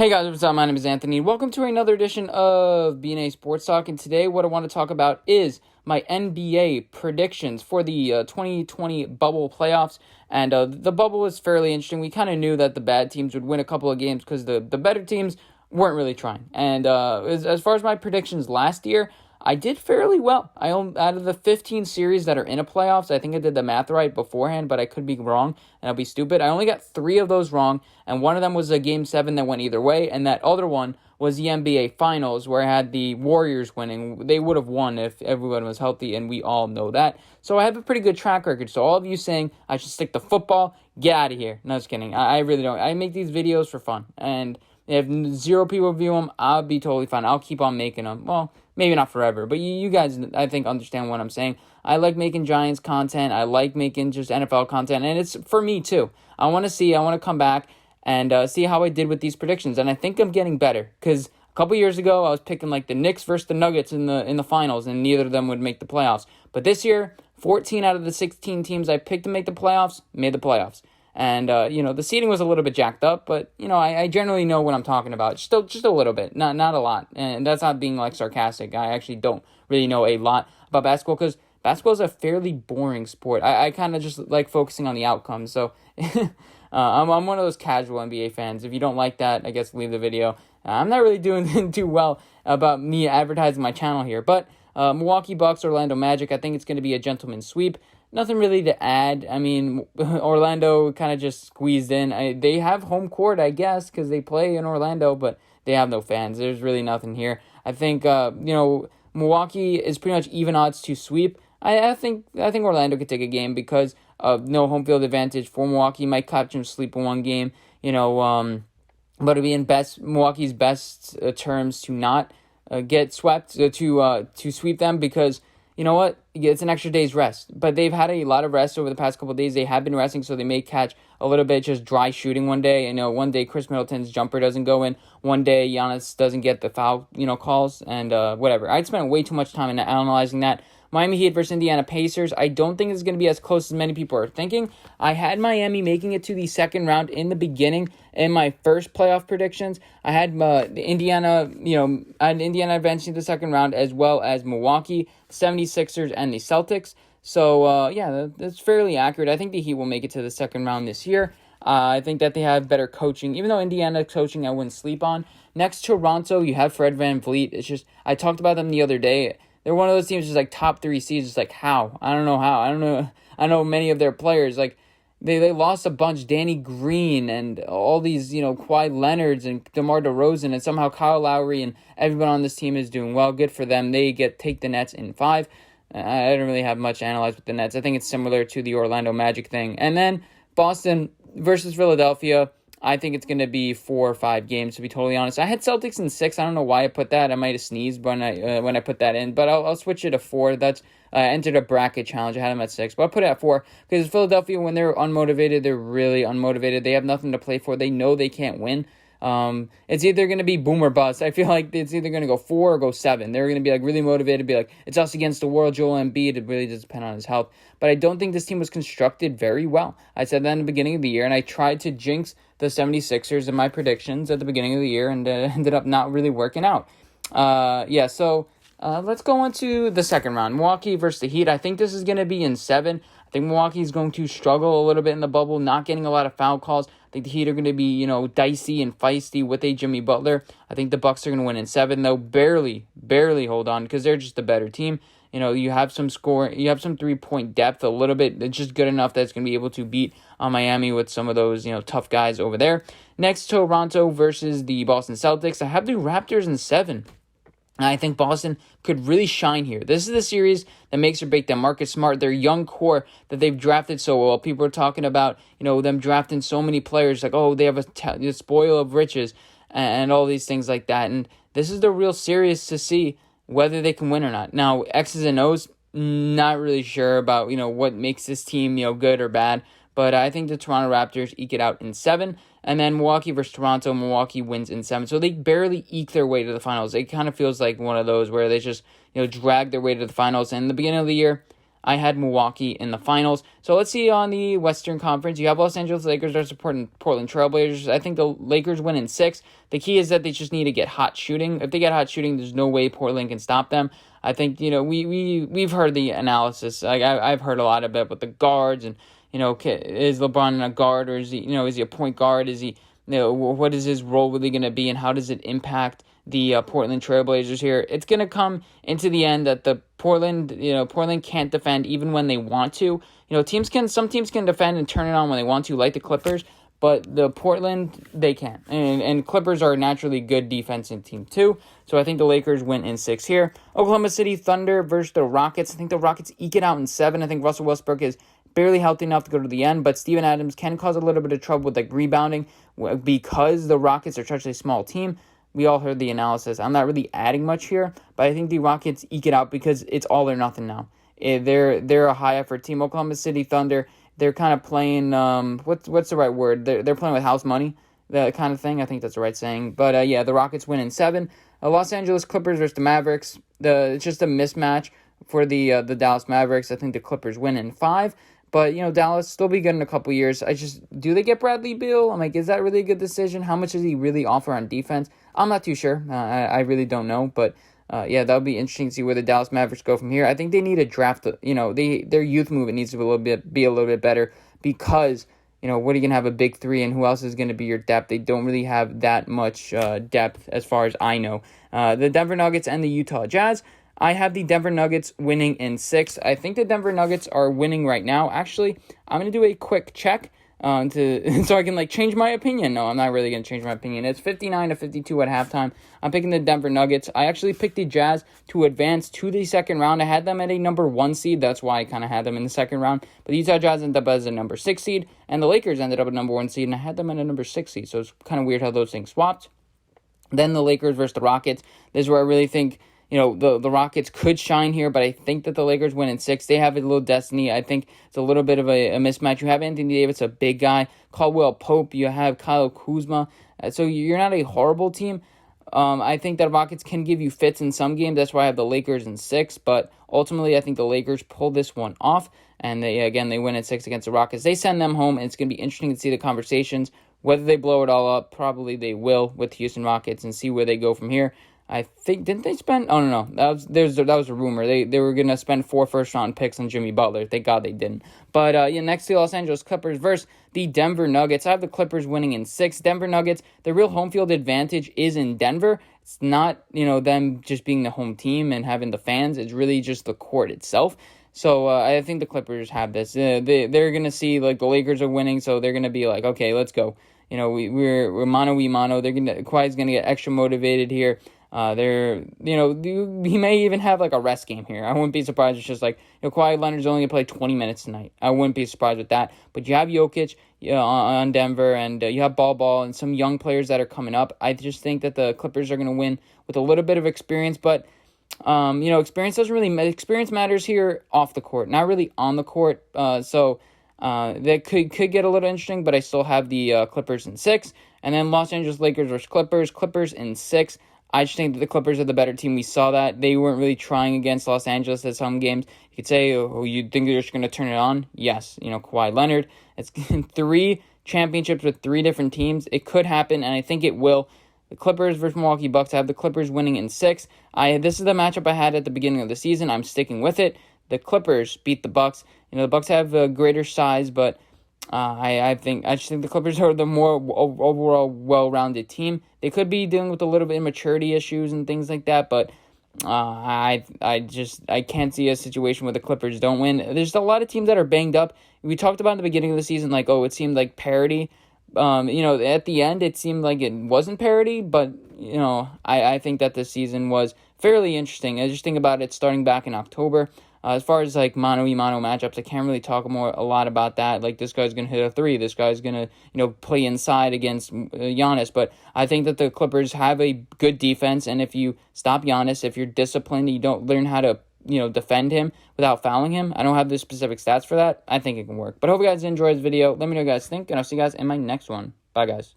Hey guys, what's up? My name is Anthony. Welcome to another edition of B&A Sports Talk. And today what I want to talk about is my NBA predictions for the 2020 bubble playoffs. And the bubble was fairly interesting. We kind of knew that the bad teams would win a couple of games because the better teams weren't really trying. And as far as my predictions last year, I did fairly well. Out of the 15 series that are in a playoffs, I think I did the math right beforehand, but I could be wrong, and I'll be stupid. I only got 3 of those wrong, and one of them was a Game 7 that went either way, and that other one was the NBA Finals, where I had the Warriors winning. They would have won if everyone was healthy, and we all know that. So I have a pretty good track record. So all of you saying I should stick to football, get out of here. No, just kidding. I really don't. I make these videos for fun, and if 0 people view them, I'll be totally fine. I'll keep on making them. Well, maybe not forever, but you guys, I think, understand what I'm saying. I like making Giants content. I like making just NFL content, and it's for me, too. I want to come back and see how I did with these predictions, and I think I'm getting better, because a couple years ago, I was picking, like, the Knicks versus the Nuggets in the finals, and neither of them would make the playoffs. But this year, 14 out of the 16 teams I picked to make the playoffs made the playoffs. And, the seating was a little bit jacked up, but, I generally know what I'm talking about. Just a little bit, not a lot. And that's not being, like, sarcastic. I actually don't really know a lot about basketball, because basketball is a fairly boring sport. I kind of just like focusing on the outcome. So, I'm one of those casual NBA fans. If you don't like that, I guess leave the video. I'm not really doing too well about me advertising my channel here. But, Milwaukee Bucks, Orlando Magic, I think it's going to be a gentleman's sweep. Nothing really to add. I mean, Orlando kind of just squeezed in. They have home court, I guess, because they play in Orlando, but they have no fans. There's really nothing here. I think, Milwaukee is pretty much even odds to sweep. I think Orlando could take a game because of no home field advantage for Milwaukee. Might catch them sleep in one game, but it'd be in Milwaukee's best terms to not get swept, to sweep them, because you know what? It's an extra day's rest. But they've had a lot of rest over the past couple of days. They have been resting, so they may catch a little bit just dry shooting one day. One day Chris Middleton's jumper doesn't go in. One day Giannis doesn't get the foul, calls, and whatever. I'd spent way too much time in analyzing that. Miami Heat versus Indiana Pacers. I don't think it's going to be as close as many people are thinking. I had Miami making it to the second round in the beginning in my first playoff predictions. I had Indiana advancing to the second round, as well as Milwaukee, 76ers, and the Celtics. So, that's fairly accurate. I think the Heat will make it to the second round this year. I think that they have better coaching. Even though Indiana coaching I wouldn't sleep on. Next, Toronto, you have Fred VanVleet. It's just, I talked about them the other day. They're one of those teams just like top 3 seeds. It's like, how? I don't know how. I know many of their players. Like, they lost a bunch. Danny Green and all these, Kawhi Leonards and DeMar DeRozan, and somehow Kyle Lowry and everyone on this team is doing well. Good for them. They take the Nets in 5. I don't really have much to analyze with the Nets. I think it's similar to the Orlando Magic thing. And then Boston versus Philadelphia. I think it's going to be 4 or 5 games, to be totally honest. I had Celtics in 6. I don't know why I put that. I might have sneezed when I put that in, but I'll switch it to 4. That's entered a bracket challenge. I had them at 6, but I'll put it at 4 because Philadelphia, when they're unmotivated, they're really unmotivated. They have nothing to play for. They know they can't win. It's either going to be boom or bust. I feel like it's either going to go 4 or go 7. They're going to be like really motivated, be like, it's us against the world, Joel Embiid. It really does depend on his health. But I don't think this team was constructed very well. I said that in the beginning of the year, and I tried to jinx the 76ers in my predictions at the beginning of the year, and ended up not really working out. So let's go on to the second round. Milwaukee versus the Heat. I think this is going to be in 7. I think Milwaukee is going to struggle a little bit in the bubble, not getting a lot of foul calls. I think the Heat are going to be, dicey and feisty with a Jimmy Butler. I think the Bucks are going to win in 7, though barely hold on, because they're just the better team. You have some score, you have some 3-point depth a little bit. It's just good enough that it's going to be able to beat Miami with some of those, tough guys over there. Next, Toronto versus the Boston Celtics. I have the Raptors in 7. I think Boston could really shine here. This is the series that makes or break them. Marcus Smart, their young core that they've drafted so well. People are talking about, them drafting so many players. Like, they have a spoil of riches and all these things like that. And this is the real series to see whether they can win or not. Now, X's and O's, not really sure about, what makes this team, good or bad. But I think the Toronto Raptors eke it out in 7. And then Milwaukee versus Toronto, Milwaukee wins in 7. So they barely eke their way to the finals. It kind of feels like one of those where they just, drag their way to the finals. And in the beginning of the year, I had Milwaukee in the finals. So let's see on the Western Conference. You have Los Angeles Lakers are supporting Portland Trailblazers. I think the Lakers win in 6. The key is that they just need to get hot shooting. If they get hot shooting, there's no way Portland can stop them. I think, we've heard the analysis. I've heard a lot of it with the guards and, is LeBron a guard or is he a point guard? Is he, what is his role really going to be and how does it impact the Portland Trailblazers here? It's going to come into the end that the Portland can't defend even when they want to. Some teams can defend and turn it on when they want to, like the Clippers, but the Portland, they can't. And Clippers are a naturally good defensive team too. So I think the Lakers win in 6 here. Oklahoma City Thunder versus the Rockets. I think the Rockets eke it out in 7. I think Russell Westbrook is barely healthy enough to go to the end, but Steven Adams can cause a little bit of trouble with rebounding because the Rockets are such a small team. We all heard the analysis. I'm not really adding much here, but I think the Rockets eke it out because it's all or nothing now. They're a high effort team. Oklahoma City Thunder, they're kind of playing what's the right word? They're playing with house money, that kind of thing. I think that's the right saying. But the Rockets win in 7. Los Angeles Clippers versus the Mavericks. It's just a mismatch for the Dallas Mavericks. I think the Clippers win in 5. But, Dallas still be good in a couple years. Do they get Bradley Beal? I'm like, is that really a good decision? How much does he really offer on defense? I'm not too sure. I really don't know. But, that'll be interesting to see where the Dallas Mavericks go from here. I think they need a draft. Their youth movement needs to be a little bit better because, what are you going to have a big 3 and who else is going to be your depth? They don't really have that much depth as far as I know. The Denver Nuggets and the Utah Jazz. I have the Denver Nuggets winning in 6. I think the Denver Nuggets are winning right now. Actually, I'm going to do a quick check so I can change my opinion. No, I'm not really going to change my opinion. It's 59-52 at halftime. I'm picking the Denver Nuggets. I actually picked the Jazz to advance to the second round. I had them at a number 1 seed. That's why I kind of had them in the second round. But the Utah Jazz ended up as a number 6 seed, and the Lakers ended up at number 1 seed, and I had them at a number 6 seed. So it's kind of weird how those things swapped. Then the Lakers versus the Rockets. This is where I really think the Rockets could shine here, but I think that the Lakers win in 6. They have a little destiny. I think it's a little bit of a mismatch. You have Anthony Davis, a big guy. Caldwell Pope. You have Kyle Kuzma. So you're not a horrible team. I think that Rockets can give you fits in some games. That's why I have the Lakers in 6. But ultimately, I think the Lakers pull this one off. And they win in 6 against the Rockets. They send them home, and it's going to be interesting to see the conversations. Whether they blow it all up, probably they will with the Houston Rockets and see where they go from here. I think, didn't they spend? Oh, no. That was a rumor. They were going to spend 4 first-round picks on Jimmy Butler. Thank God they didn't. But, next to Los Angeles Clippers versus the Denver Nuggets. I have the Clippers winning in 6. Denver Nuggets, the real home field advantage is in Denver. It's not, them just being the home team and having the fans. It's really just the court itself. So, I think the Clippers have this. They're going to see, the Lakers are winning, so they're going to be like, okay, let's go. We're mano-y-mano. Kawhi's going to get extra motivated here. He may even have a rest game here. I wouldn't be surprised. It's just Kawhi Leonard's only going to play 20 minutes tonight. I wouldn't be surprised with that. But you have Jokic on Denver, and you have Ball and some young players that are coming up. I just think that the Clippers are going to win with a little bit of experience, but experience matters here off the court, not really on the court. So that could get a little interesting, but I still have the Clippers in 6. And then Los Angeles Lakers versus Clippers in 6. I just think that the Clippers are the better team. We saw that. They weren't really trying against Los Angeles at some games. You could say, you think they're just going to turn it on? Yes. Kawhi Leonard. It's 3 championships with 3 different teams. It could happen, and I think it will. The Clippers versus Milwaukee Bucks. I have the Clippers winning in 6. This is the matchup I had at the beginning of the season. I'm sticking with it. The Clippers beat the Bucks. The Bucks have a greater size, but I just think the Clippers are the more overall well-rounded team. They could be dealing with a little bit of immaturity issues and things like that, but I can't see a situation where the Clippers don't win. There's a lot of teams that are banged up. We talked about in the beginning of the season, it seemed like parity. At the end, it seemed like it wasn't parity, but I think that this season was fairly interesting. I just think about it starting back in October. As far as mano-y-mano matchups, I can't really talk a lot about that. This guy's going to hit a 3. This guy's going to, play inside against Giannis. But I think that the Clippers have a good defense. And if you stop Giannis, if you're disciplined, you don't learn how to, defend him without fouling him. I don't have the specific stats for that. I think it can work. But I hope you guys enjoyed this video. Let me know what you guys think. And I'll see you guys in my next one. Bye, guys.